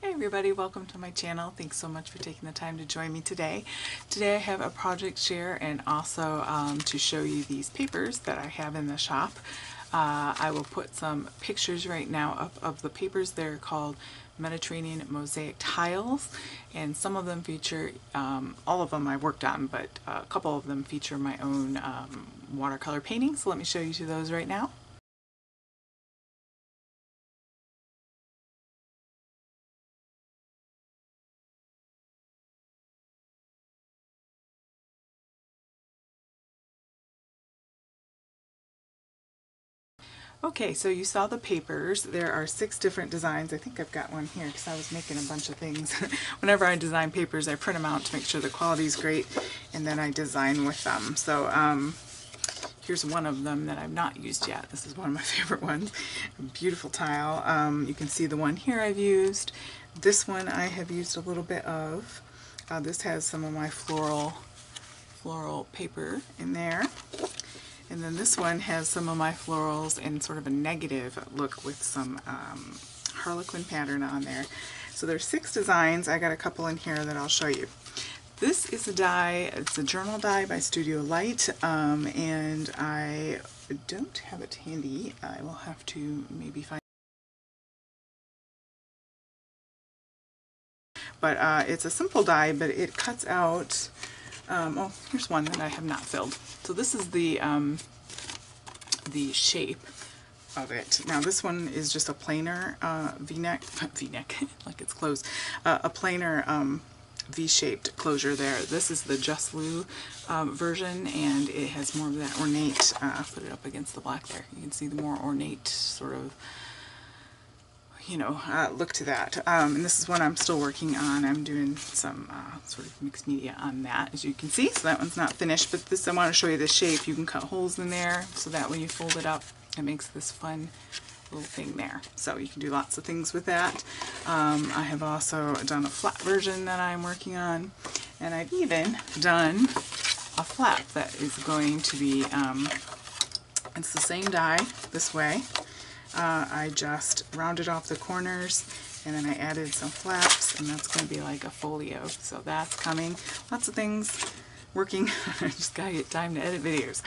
Hey everybody, welcome to my channel. Thanks so much for taking the time to join me today. Today I have a project share and also to show you these papers that I have in the shop. I will put some pictures right now up of the papers. They're called Mediterranean Mosaic Tiles, and some of them feature, all of them I worked on, but a couple of them feature my own watercolor paintings. So let me show you to those right now. Okay, so you saw the papers. There are 6 different designs. I think I've got one here because I was making a bunch of things. Whenever I design papers, I print them out to make sure the quality is great, and then I design with them. So here's one of them that I've not used yet. This is one of my favorite ones. A beautiful tile. You can see the one here I've used. This one I have used a little bit of. This has some of my floral paper in there. And then this one has some of my florals in sort of a negative look with some harlequin pattern on there. So there's 6 designs. I got a couple in here that I'll show you. This is a die, it's a journal die by Studiolight, and I don't have it handy. I will have to maybe find but it's a simple die, but it cuts out oh, here's one that I have not filled. So this is the shape of it. Now this one is just a plainer V-neck, like it's closed, a plainer V-shaped closure there. This is the Just Lou version, and it has more of that ornate, put it up against the black there. You can see the more ornate sort of, you know, look to that. And this is one I'm still working on. I'm doing some sort of mixed media on that, as you can see. So that one's not finished, but this, I want to show you the shape. You can cut holes in there, so that when you fold it up, it makes this fun little thing there. So you can do lots of things with that. I have also done a flat version that I'm working on, and I've even done a flap that is going to be, it's the same die this way. I just rounded off the corners, and then I added some flaps, and that's going to be like a folio. So that's coming. Lots of things working. I just gotta get time to edit videos.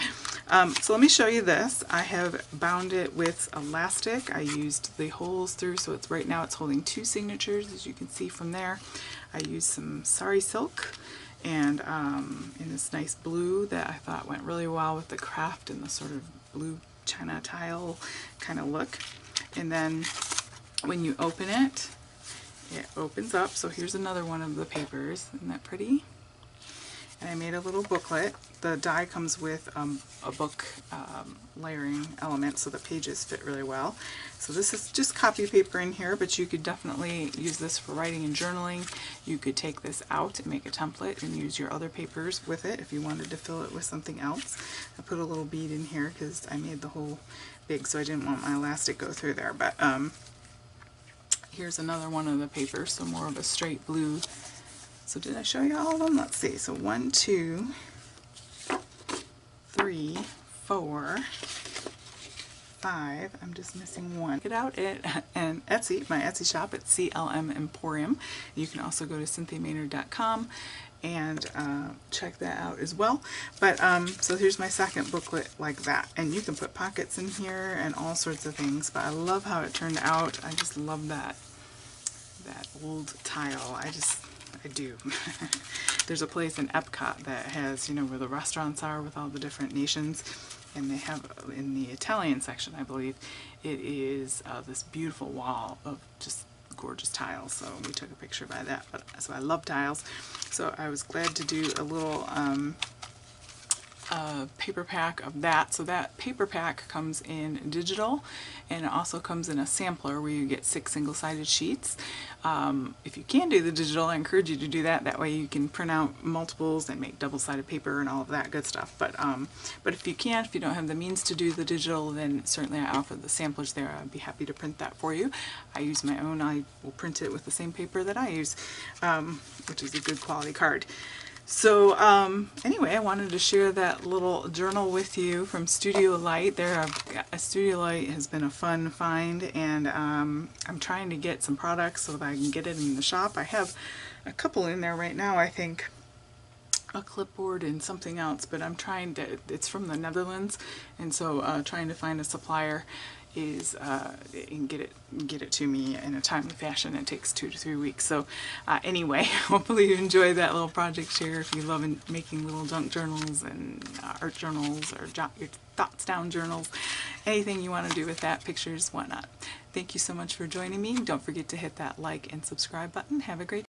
So let me show you this. I have bound it with elastic. I used the holes through, so it's right now it's holding 2 signatures, as you can see from there. I used some sari silk, and in this nice blue that I thought went really well with the craft and the sort of blue China tile kind of look. And then when you open it, it opens up. So here's another one of the papers. Isn't that pretty? And I made a little booklet. The die comes with a book layering element, so the pages fit really well. So this is just copy paper in here, but you could definitely use this for writing and journaling. You could take this out and make a template and use your other papers with it if you wanted to fill it with something else. I put a little bead in here because I made the hole big, so I didn't want my elastic go through there. But here's another one of the papers, so more of a straight blue. So did I show you all of them? Let's see. So 1, 2, 3, 4, 5. I'm just missing one. Get out and Etsy, my Etsy shop at CLM Emporium. You can also go to cynthiamaynard.com and check that out as well. But so here's my second booklet like that, and you can put pockets in here and all sorts of things. But I love how it turned out. I just love that old tile. I do. There's a place in Epcot that has, you know, where the restaurants are with all the different nations, and they have in the Italian section, I believe, it is this beautiful wall of just gorgeous tiles. So we took a picture by that. But so I love tiles. So I was glad to do a little paper pack of that. So that paper pack comes in digital, and it also comes in a sampler where you get 6 single-sided sheets. If you can do the digital, I encourage you to do that. That way you can print out multiples and make double-sided paper and all of that good stuff. But if you can't, if you don't have the means to do the digital, then certainly I offer the samplers there. I'd be happy to print that for you. I use my own. I will print it with the same paper that I use, which is a good quality card. So anyway, I wanted to share that little journal with you from Studiolight. Studiolight has been a fun find, and I'm trying to get some products so that I can get it in the shop. I have a couple in there right now, I think. A clipboard and something else, but I'm trying to, it's from the Netherlands, and so trying to find a supplier is and get it to me in a timely fashion. It takes 2 to 3 weeks. So anyway, hopefully you enjoy that little project share. If you love making little junk journals and art journals, or jot your thoughts down journals, anything you want to do with that, pictures, whatnot. Thank you so much for joining me. Don't forget to hit that like and subscribe button. Have a great day.